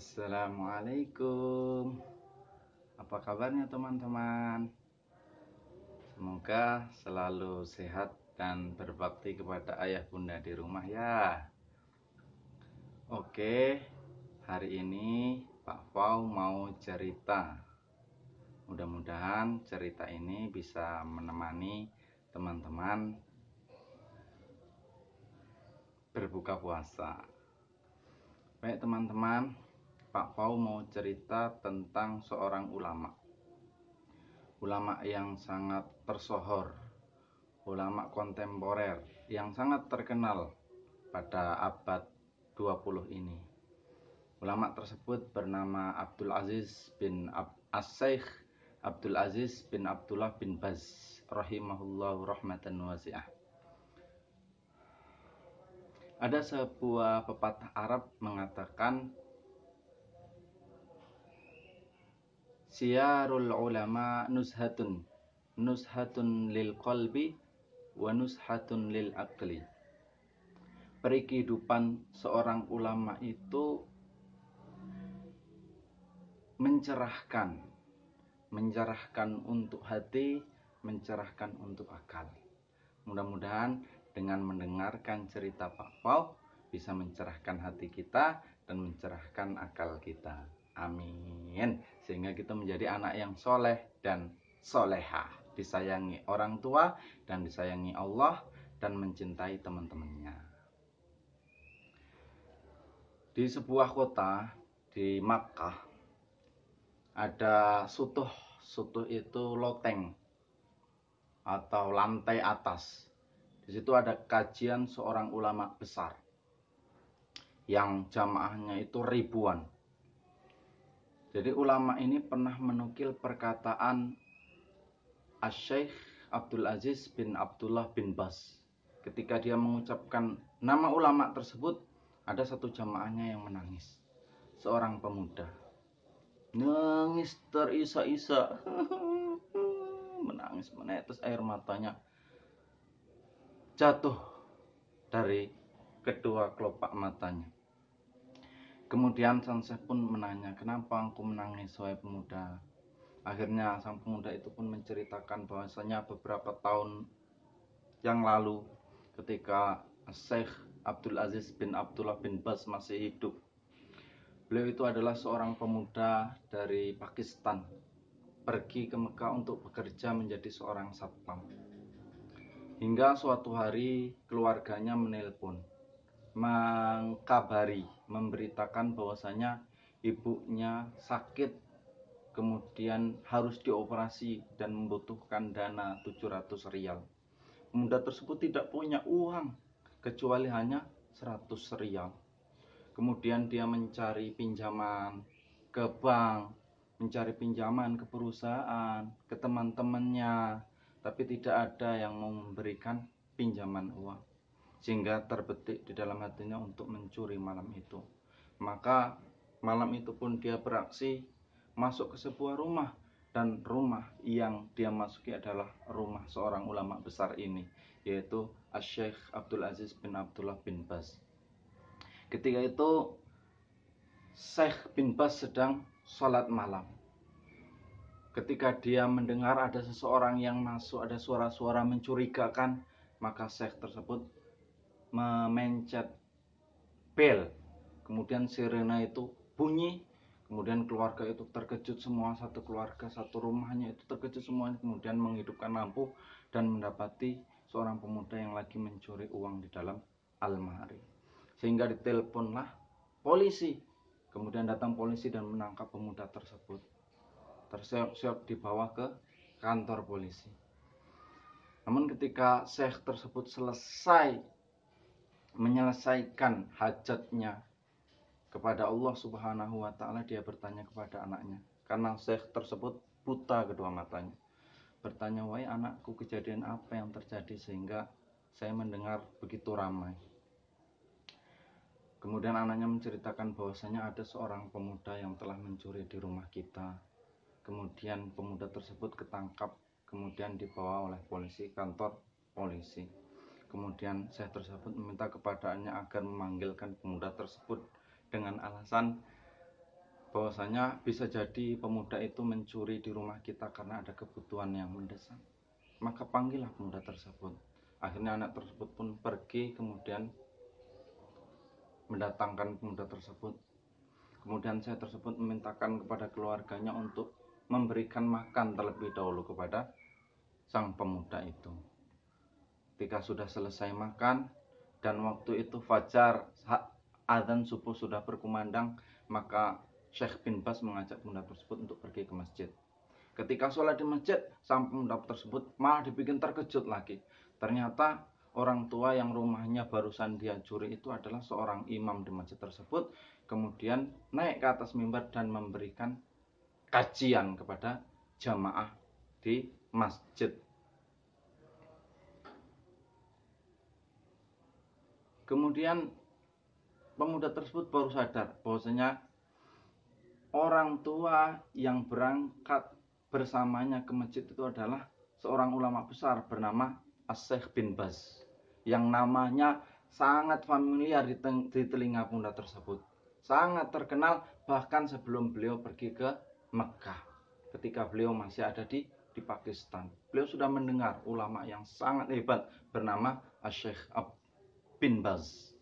Assalamualaikum. Apa kabarnya teman-teman? Semoga selalu sehat dan berbakti kepada ayah bunda di rumah ya. Oke, hari ini Pak Fau mau cerita. Mudah-mudahan cerita ini bisa menemani teman-teman berbuka puasa. Baik teman-teman, Pak Fau mau cerita tentang seorang ulama yang sangat tersohor, ulama kontemporer yang sangat terkenal pada abad 20 ini. Ulama tersebut bernama Abdul Aziz bin As-Syaikh Abdul Aziz bin Abdullah bin Baz rahimahullahu rahmatan wasi'ah. Ada sebuah pepatah Arab mengatakan, Siyarul ulama nuzhatun lil qalbi wa nuzhatun lil aqli. Peri kehidupan seorang ulama itu mencerahkan untuk hati, mencerahkan untuk akal. Mudah-mudahan dengan mendengarkan cerita Pak Fau bisa mencerahkan hati kita dan mencerahkan akal kita. Amin. Sehingga kita menjadi anak yang soleh dan solehah, disayangi orang tua dan disayangi Allah dan mencintai teman-temannya. Di sebuah kota di Makkah ada sutuh itu loteng atau lantai atas. Di situ ada kajian seorang ulama besar yang jamaahnya itu ribuan. Jadi ulama ini pernah menukil perkataan Asy-Syaikh Abdul Aziz bin Abdullah bin Baz. Ketika dia mengucapkan nama ulama tersebut, ada satu jamaahnya yang menangis. Seorang pemuda nangis terisa-isa, menangis menetes air matanya jatuh dari kedua kelopak matanya. Kemudian sang syekh pun menanya, kenapa engkau menangis wahai pemuda? Akhirnya sang pemuda itu pun menceritakan bahwasanya beberapa tahun yang lalu ketika Syekh Abdul Aziz bin Abdullah bin Baz masih hidup, beliau itu adalah seorang pemuda dari Pakistan, pergi ke Mekah untuk bekerja menjadi seorang satpam. Hingga suatu hari keluarganya menelpon, mengkabari, memberitakan bahwasanya ibunya sakit, kemudian harus dioperasi dan membutuhkan dana 700 rial. Pemuda tersebut tidak punya uang kecuali hanya 100 rial. Kemudian dia mencari pinjaman ke bank, mencari pinjaman ke perusahaan, ke teman-temannya, tapi tidak ada yang mau memberikan pinjaman uang. Sehingga terbetik di dalam hatinya untuk mencuri malam itu. Maka malam itu pun dia beraksi masuk ke sebuah rumah, dan rumah yang dia masuki adalah rumah seorang ulama besar ini, yaitu Asy-Syaikh Abdul Aziz bin Abdullah bin Baz. Ketika itu Syekh bin Baz sedang sholat malam. Ketika dia mendengar ada seseorang yang masuk, ada suara-suara mencurigakan, maka Syekh tersebut memencet bel, kemudian sirena itu bunyi, kemudian keluarga itu terkejut semua, satu keluarga, satu rumahnya itu terkejut semuanya, kemudian menghidupkan lampu dan mendapati seorang pemuda yang lagi mencuri uang di dalam almari. Sehingga diteleponlah polisi, kemudian datang polisi dan menangkap pemuda tersebut, terseok-seok dibawa ke kantor polisi. Namun ketika Syekh tersebut selesai menyelesaikan hajatnya kepada Allah Subhanahu wa ta'ala, dia bertanya kepada anaknya, karena Syekh tersebut buta kedua matanya. Bertanya, wahai anakku, kejadian apa yang terjadi sehingga saya mendengar begitu ramai? Kemudian anaknya menceritakan bahwasanya ada seorang pemuda yang telah mencuri di rumah kita. Kemudian pemuda tersebut ketangkap, kemudian dibawa oleh polisi, kantor polisi. Kemudian Syekh tersebut meminta kepadanya agar memanggilkan pemuda tersebut dengan alasan bahwasanya bisa jadi pemuda itu mencuri di rumah kita karena ada kebutuhan yang mendesak. Maka panggillah pemuda tersebut. Akhirnya anak tersebut pun pergi, kemudian mendatangkan pemuda tersebut. Kemudian saya tersebut memintakan kepada keluarganya untuk memberikan makan terlebih dahulu kepada sang pemuda itu. Ketika sudah selesai makan dan waktu itu fajar, azan subuh sudah berkumandang, maka Syekh bin Baz mengajak pemuda tersebut untuk pergi ke masjid. Ketika sholat di masjid, sang pemuda tersebut malah dibikin terkejut lagi. Ternyata orang tua yang rumahnya barusan dia curi itu adalah seorang imam di masjid tersebut. Kemudian naik ke atas mimbar dan memberikan kajian kepada jamaah di masjid. Kemudian pemuda tersebut baru sadar bahwasanya orang tua yang berangkat bersamanya ke masjid itu adalah seorang ulama besar bernama Syekh bin Baz, yang namanya sangat familiar di telinga pemuda tersebut, sangat terkenal bahkan sebelum beliau pergi ke Mekah. Ketika beliau masih ada di Pakistan, beliau sudah mendengar ulama yang sangat hebat bernama Syekh bin Baz.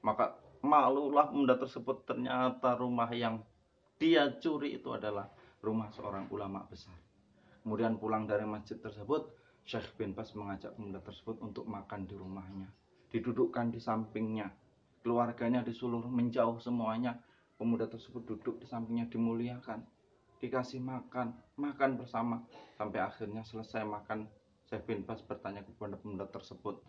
Maka malulah pemuda tersebut, ternyata rumah yang dia curi itu adalah rumah seorang ulama besar. Kemudian pulang dari masjid tersebut, Syekh bin Baz mengajak pemuda tersebut untuk makan di rumahnya. Didudukkan di sampingnya. Keluarganya disuruh menjauh semuanya. Pemuda tersebut duduk di sampingnya, dimuliakan. Dikasih makan bersama. Sampai akhirnya selesai makan, Syekh bin Baz bertanya kepada pemuda tersebut,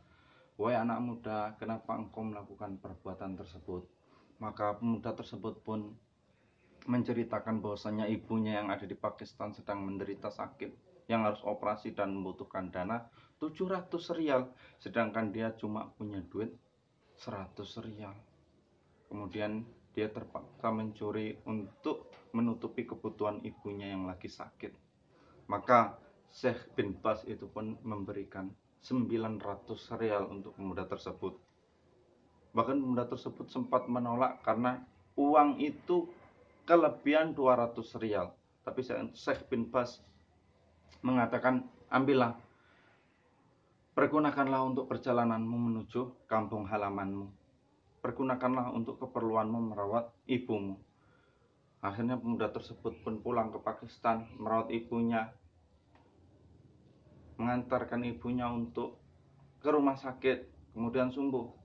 "Wahai anak muda, kenapa engkau melakukan perbuatan tersebut?" Maka pemuda tersebut pun menceritakan bahwasanya ibunya yang ada di Pakistan sedang menderita sakit yang harus operasi dan membutuhkan dana 700 rial, sedangkan dia cuma punya duit 100 rial. Kemudian dia terpaksa mencuri untuk menutupi kebutuhan ibunya yang lagi sakit. Maka Syekh bin Baz itu pun memberikan 900 rial untuk pemuda tersebut. Bahkan pemuda tersebut sempat menolak karena uang itu kelebihan 200 rial. Tapi Syekh bin Baz mengatakan, "Ambillah, pergunakanlah untuk perjalananmu menuju kampung halamanmu. Pergunakanlah untuk keperluanmu merawat ibumu." Akhirnya pemuda tersebut pun pulang ke Pakistan, merawat ibunya, mengantarkan ibunya untuk ke rumah sakit, kemudian sembuh.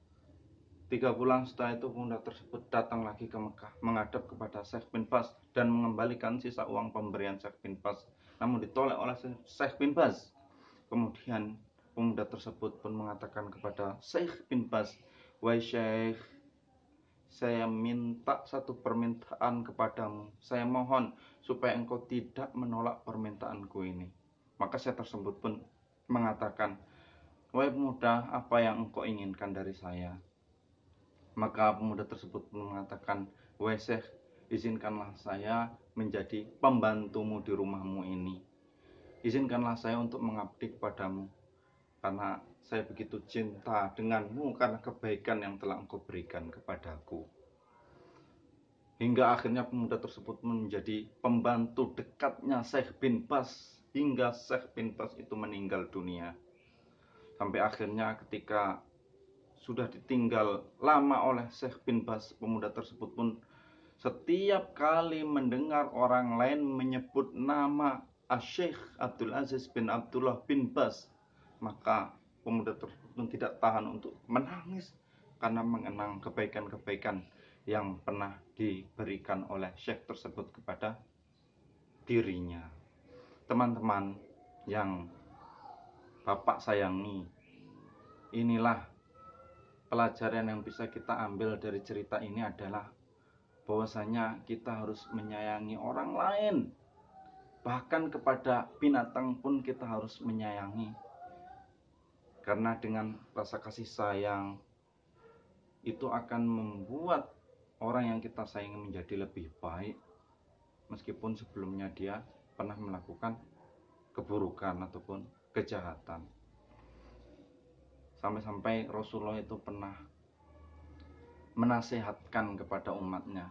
3 bulan setelah itu pemuda tersebut datang lagi ke Mekah, menghadap kepada Syekh bin Baz dan mengembalikan sisa uang pemberian Syekh bin Baz. Namun ditolak oleh Syekh bin Baz. Kemudian pemuda tersebut pun mengatakan kepada Syekh bin Baz, "Wahai Syekh, saya minta satu permintaan kepadamu. Saya mohon supaya engkau tidak menolak permintaanku ini." Maka Syekh tersebut pun mengatakan, "Wahai pemuda, apa yang engkau inginkan dari saya?" Maka pemuda tersebut pun mengatakan, "Wahai Syekh, izinkanlah saya menjadi pembantumu di rumahmu ini. Izinkanlah saya untuk mengabdi kepadamu, karena saya begitu cinta denganmu karena kebaikan yang telah engkau berikan kepadaku." Hingga akhirnya pemuda tersebut menjadi pembantu dekatnya Syekh bin Baz, hingga Syekh bin Baz itu meninggal dunia. Sampai akhirnya ketika sudah ditinggal lama oleh Syekh bin Baz, pemuda tersebut pun setiap kali mendengar orang lain menyebut nama Syekh Abdul Aziz bin Abdullah bin Baz, maka pemuda tersebut pun tidak tahan untuk menangis karena mengenang kebaikan-kebaikan yang pernah diberikan oleh Syekh tersebut kepada dirinya. Teman-teman yang Bapak sayangi, inilah pelajaran yang bisa kita ambil dari cerita ini adalah bahwasanya kita harus menyayangi orang lain. Bahkan kepada binatang pun kita harus menyayangi. Karena dengan rasa kasih sayang itu akan membuat orang yang kita sayangi menjadi lebih baik, meskipun sebelumnya dia pernah melakukan keburukan ataupun kejahatan. Sampai-sampai Rasulullah itu pernah menasihatkan kepada umatnya,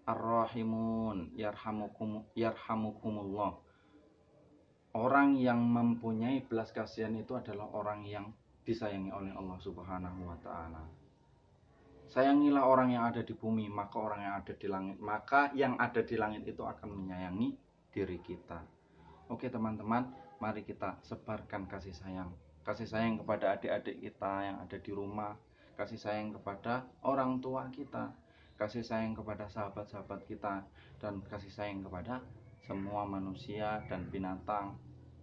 Ar-Rahimun yarhamukumullah. Orang yang mempunyai belas kasihan itu adalah orang yang disayangi oleh Allah Subhanahu wa taala. Sayangilah orang yang ada di bumi, maka orang yang ada di langit, maka yang ada di langit itu akan menyayangi diri kita. Oke teman-teman, mari kita sebarkan kasih sayang. Kasih sayang kepada adik-adik kita yang ada di rumah, kasih sayang kepada orang tua kita, kasih sayang kepada sahabat-sahabat kita, dan kasih sayang kepada semua manusia dan binatang,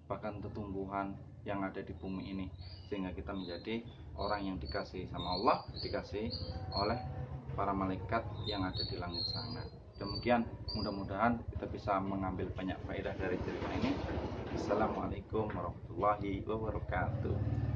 bahkan tumbuhan yang ada di bumi ini, sehingga kita menjadi orang yang dikasihi sama Allah, dikasihi oleh para malaikat yang ada di langit sana. Demikian, mudah-mudahan kita bisa mengambil banyak faedah dari cerita ini. Assalamualaikum warahmatullahi wabarakatuh.